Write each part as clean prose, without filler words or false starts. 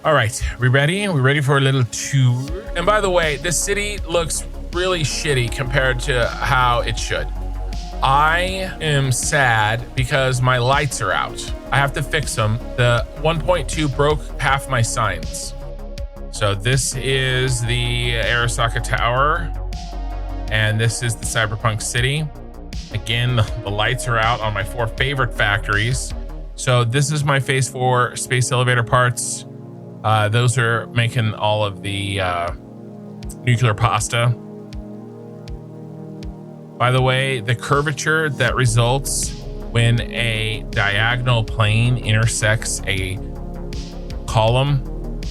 All right, we ready? We ready for a little tour? And by the way, this city looks really shitty compared to how it should. I am sad because my lights are out. I have to fix them. The 1.2 broke half my signs. So this is the Arasaka Tower, and this is the Cyberpunk city. Again, the lights are out on my 4 favorite factories. So this is my phase 4 space elevator parts. Those are making all of the nuclear pasta. By the way, the curvature that results when a diagonal plane intersects a column,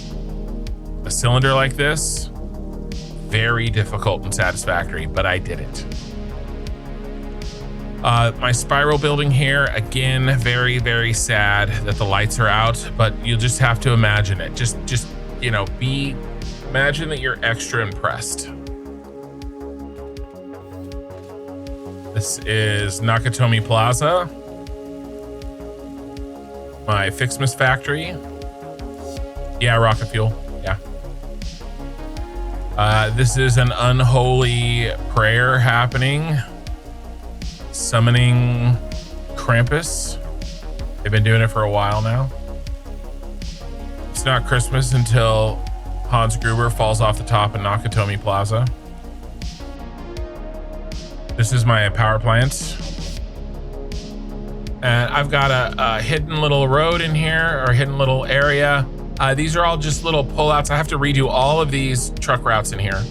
a cylinder like this, very difficult and satisfactory, but I did it. My spiral building here, again, very, very sad that the lights are out, but you'll just have to imagine it. Just you know, imagine that you're extra impressed. This is Nakatomi Plaza, my Ficsmas factory. Yeah, rocket fuel. Yeah. This is an unholy prayer happening, summoning Krampus. They've been doing it for a while now. It's not Christmas until Hans Gruber falls off the top in Nakatomi Plaza. This is my power plant. And I've got a hidden little road in here, or hidden little area. These are all just little pullouts. I have to redo all of these truck routes in here.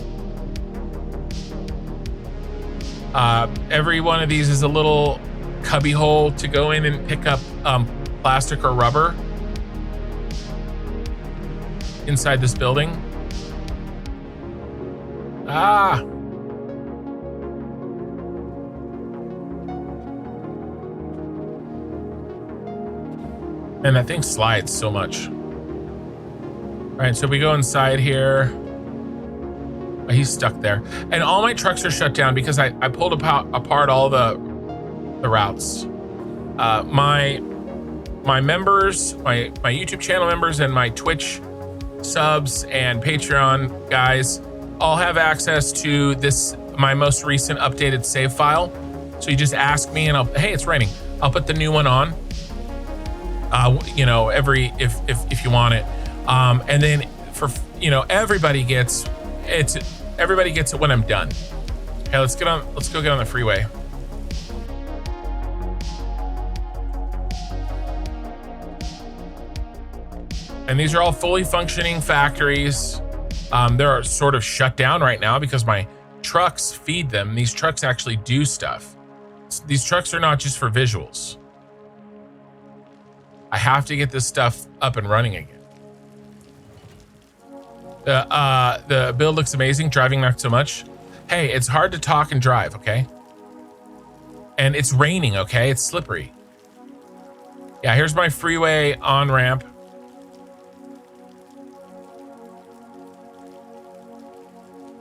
Every one of these is a little cubby hole to go in and pick up plastic or rubber inside this building. And that thing slides so much. All right, so we go inside here. Oh, he's stuck there. And all my trucks are shut down because I pulled apart all the routes. My members, my YouTube channel members, and my Twitch subs and Patreon guys all have access to this, my most recent updated save file. So you just ask me, and hey, it's raining. I'll put the new one on. You know, if you want it, and then everybody gets it when I'm done. Okay, let's go get on the freeway. And these are all fully functioning factories. They're sort of shut down right now because my trucks feed them. These trucks actually do stuff. These trucks are not just for visuals. I have to get this stuff up and running again. The build looks amazing. Driving not so much. Hey, it's hard to talk and drive, okay? And it's raining, okay? It's slippery. Yeah, here's my freeway on-ramp.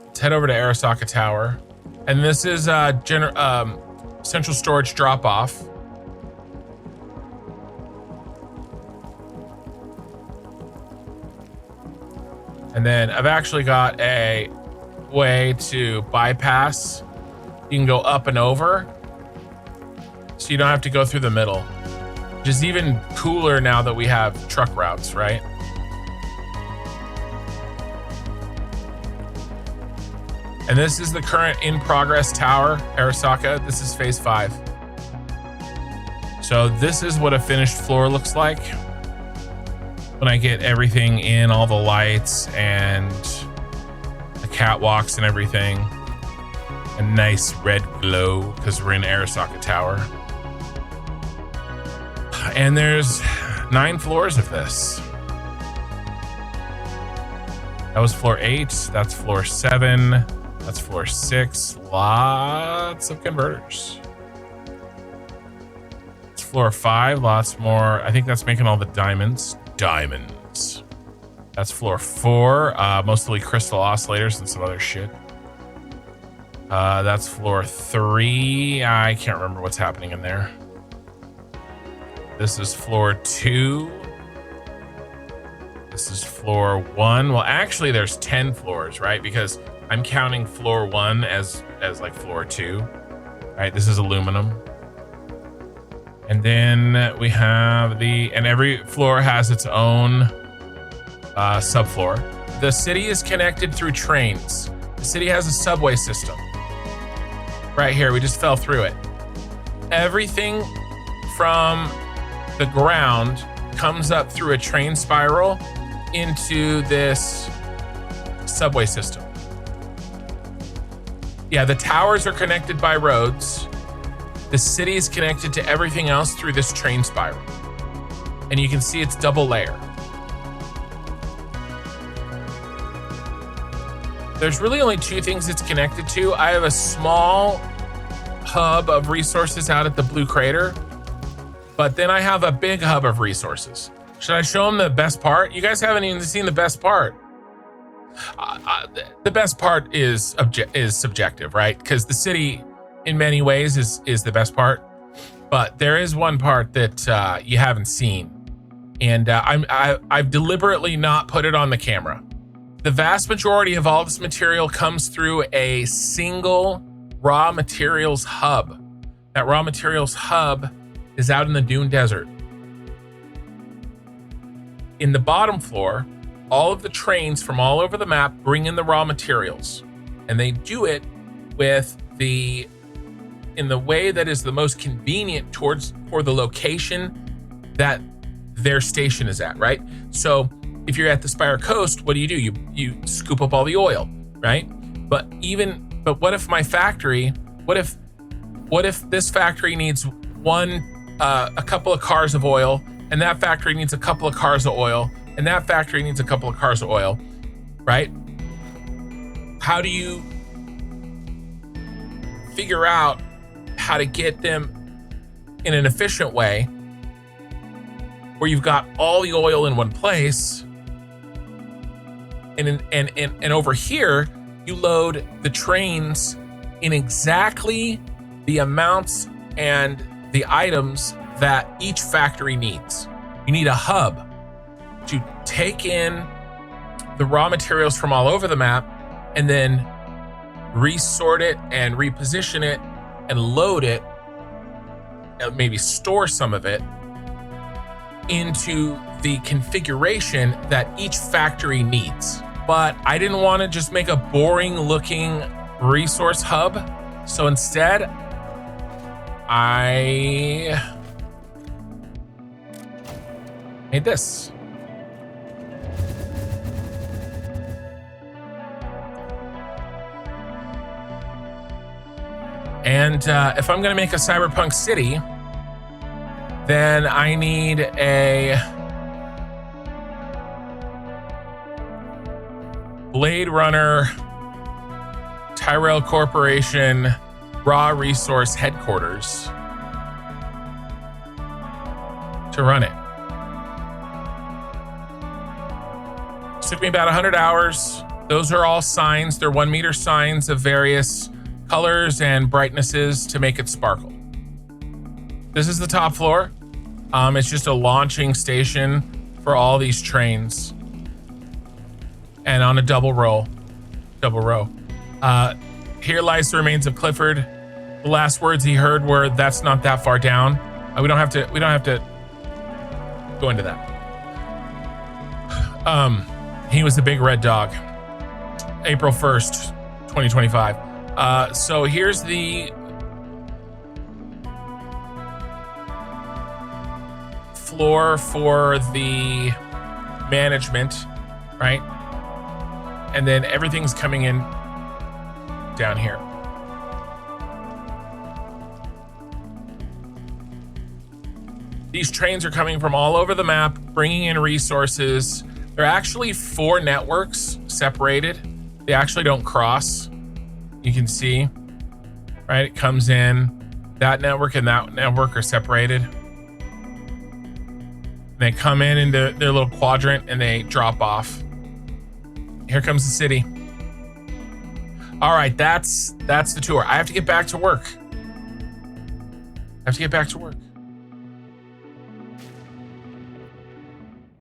Let's head over to Arasaka Tower. And this is central storage drop-off. And then I've actually got a way to bypass. You can go up and over, so you don't have to go through the middle. Which is even cooler now that we have truck routes, right? And this is the current in progress tower, Arasaka. This is phase 5. So this is what a finished floor looks like when I get everything in, all the lights and the catwalks and everything. A nice red glow because we're in Arasaka Tower. And there's 9 floors of this. That was floor 8. That's floor 7. That's floor 6. Lots of converters. It's floor 5. Lots more. I think that's making all the diamonds. That's floor 4. Mostly crystal oscillators and some other shit. That's floor 3. I can't remember what's happening in there. This is floor 2. This is floor 1. Well, actually there's 10 floors, right? Because I'm counting floor 1 as like floor 2. Right, this is aluminum. And then we have and every floor has its own subfloor. The city is connected through trains. The city has a subway system. Right here, we just fell through it. Everything from the ground comes up through a train spiral into this subway system. Yeah, the towers are connected by roads. The city is connected to everything else through this train spiral. And you can see it's double layer. There's really only 2 things it's connected to. I have a small hub of resources out at the Blue Crater, but then I have a big hub of resources. Should I show them the best part? You guys haven't even seen the best part. The best part is subjective, right? Because the city, in many ways, is the best part. But there is one part that you haven't seen, and I've deliberately not put it on the camera. The vast majority of all this material comes through a single raw materials hub. That raw materials hub is out in the Dune Desert. In the bottom floor, all of the trains from all over the map bring in the raw materials, and they do it in the way that is the most convenient for the location that their station is at, right? So if you're at the Spire Coast, what do? You scoop up all the oil, right? But what if my factory, what if this factory needs a couple of cars of oil, and that factory needs a couple of cars of oil, and that factory needs a couple of cars of oil, right? How do you figure out how to get them in an efficient way where you've got all the oil in one place, and over here you load the trains in exactly the amounts and the items that each factory needs. You need a hub to take in the raw materials from all over the map and then resort it and reposition it and load it, and maybe store some of it into the configuration that each factory needs. But I didn't want to just make a boring looking resource hub. So instead, I made this. And if I'm going to make a cyberpunk city, then I need a Blade Runner Tyrell Corporation raw resource headquarters to run it. It took me about 100 hours. Those are all signs. They're 1 meter signs of various colors and brightnesses to make it sparkle. This is the top floor. It's just a launching station for all these trains. And on a double row. Here lies the remains of Clifford. The last words he heard were, "That's not that far down." We don't have to go into that. He was the big red dog. April 1st, 2025. So here's the floor for the management, right? And then everything's coming in down here. These trains are coming from all over the map, bringing in resources. There are actually 4 networks separated. They actually don't cross. You can see, right? It comes in, that network and that network are separated. They come in into their little quadrant and they drop off. Here comes the city. All right, that's the tour. I have to get back to work.